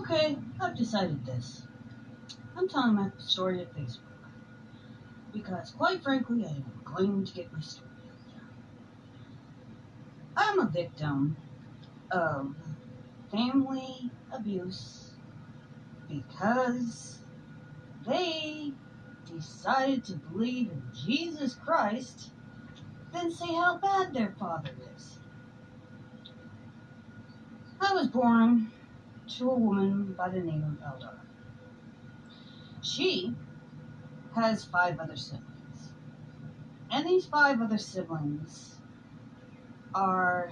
Okay, I've decided this. I'm telling my story at Facebook. Because, quite frankly, I am going to get my story out there. I'm a victim of family abuse because they decided to believe in Jesus Christ, then say how bad their father is. I was born to a woman by the name of Eldar. She has 5 other siblings. And these 5 other siblings are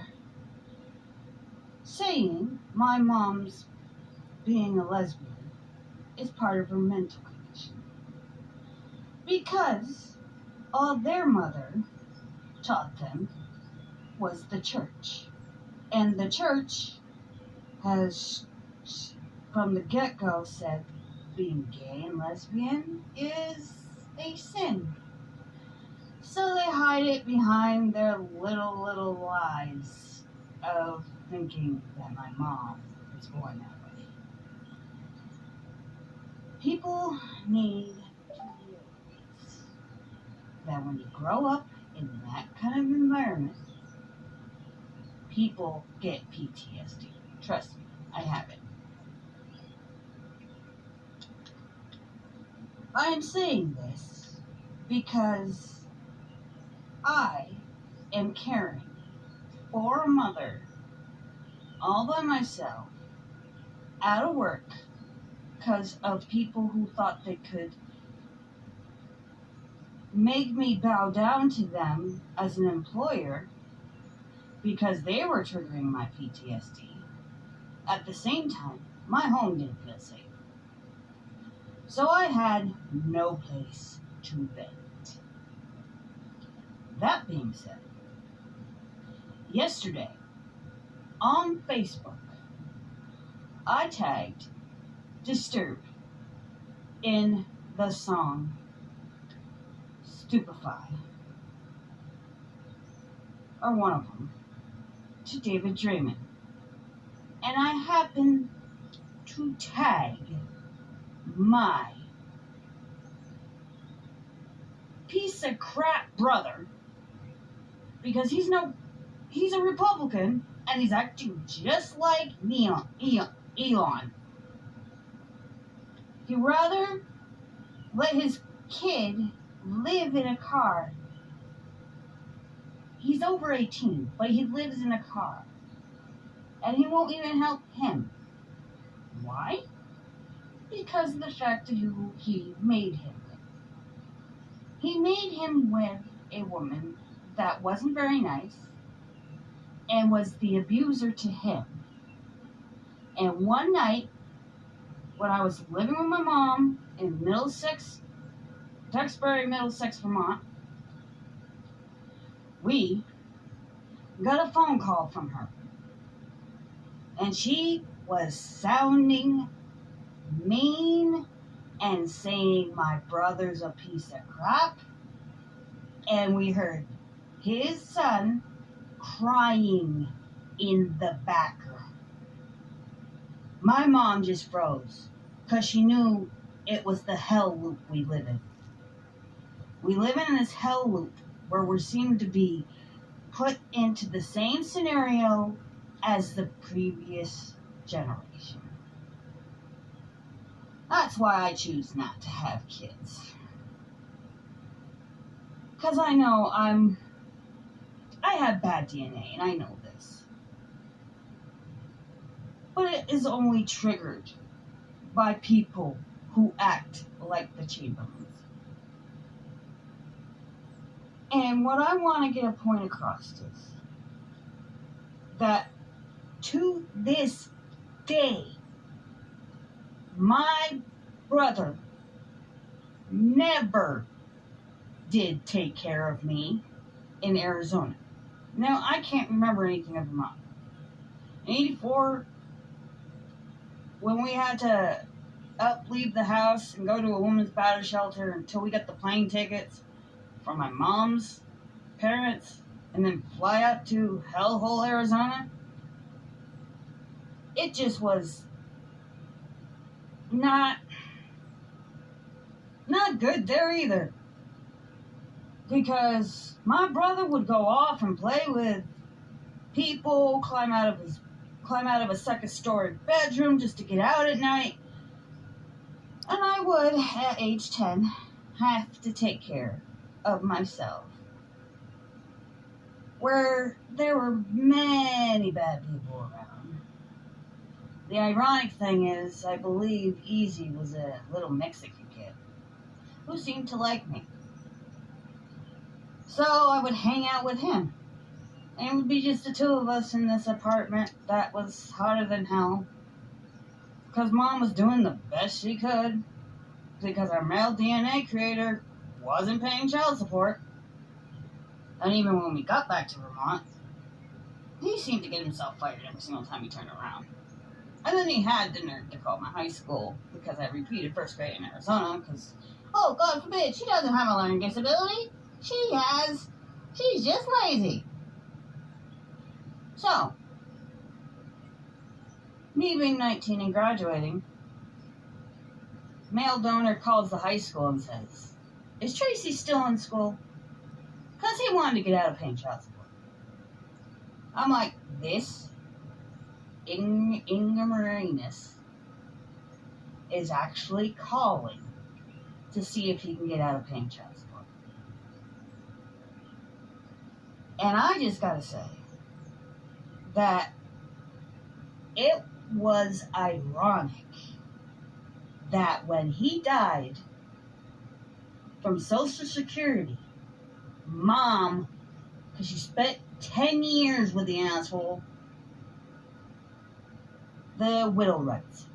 saying my mom's being a lesbian is part of her mental condition. Because all their mother taught them was the church. And the church has, from the get-go, said being gay and lesbian is a sin. So they hide it behind their little lies of thinking that my mom is born that way. People need to realize that when you grow up in that kind of environment, people get PTSD. Trust me, I have it. I am saying this because I am caring for a mother all by myself out of work because of people who thought they could make me bow down to them as an employer because they were triggering my PTSD. At the same time, my home didn't feel safe. So I had no place to vent. That being said, yesterday on Facebook, I tagged Disturbed in the song Stupefy, or one of them, to David Draymond. And I happened to tag my piece of crap brother because he's a Republican and he's acting just like Elon. He'd rather let his kid live in a car. He's over 18, but he lives in a car. And he won't even help him. Why? Because of the fact of who he made him with. He made him with a woman that wasn't very nice and was the abuser to him. And one night, when I was living with my mom in Duxbury, Middlesex, Vermont, we got a phone call from her. And she was sounding mean and saying my brother's a piece of crap. And we heard his son crying in the background. My mom just froze because she knew it was the hell loop we live in. We live in this hell loop where we seem to be put into the same scenario as the previous generation. That's why I choose not to have kids. Because I know I have bad DNA, and I know this. But it is only triggered by people who act like the Chamberlains. And what I want to get a point across is that to this day, my brother never did take care of me in Arizona. Now, I can't remember anything of Vermont. In 84, when we had to leave the house and go to a women's battery shelter until we got the plane tickets from my mom's parents and then fly out to hellhole, Arizona, it just was not good there either. Because my brother would go off and play with people, climb out of a second-story bedroom just to get out at night. And I would, at age 10, have to take care of myself. Where there were many bad people around. The ironic thing is, I believe Easy was a little Mexican kid who seemed to like me. So I would hang out with him. And it would be just the two of us in this apartment that was hotter than hell. Because Mom was doing the best she could. Because our male DNA creator wasn't paying child support. And even when we got back to Vermont, he seemed to get himself fired every single time he turned around. And then he had the nerve to call my high school because I repeated first grade in Arizona because, oh, God forbid, she doesn't have a learning disability. She's just lazy. So, me being 19 and graduating, male donor calls the high school and says, is Tracy still in school? Because he wanted to get out of paying child support. I'm like, this Inga is actually calling to see if he can get out of paying child support. And I just gotta say that it was ironic that when he died from Social Security, Mom, because she spent 10 years with the asshole, the widow rights.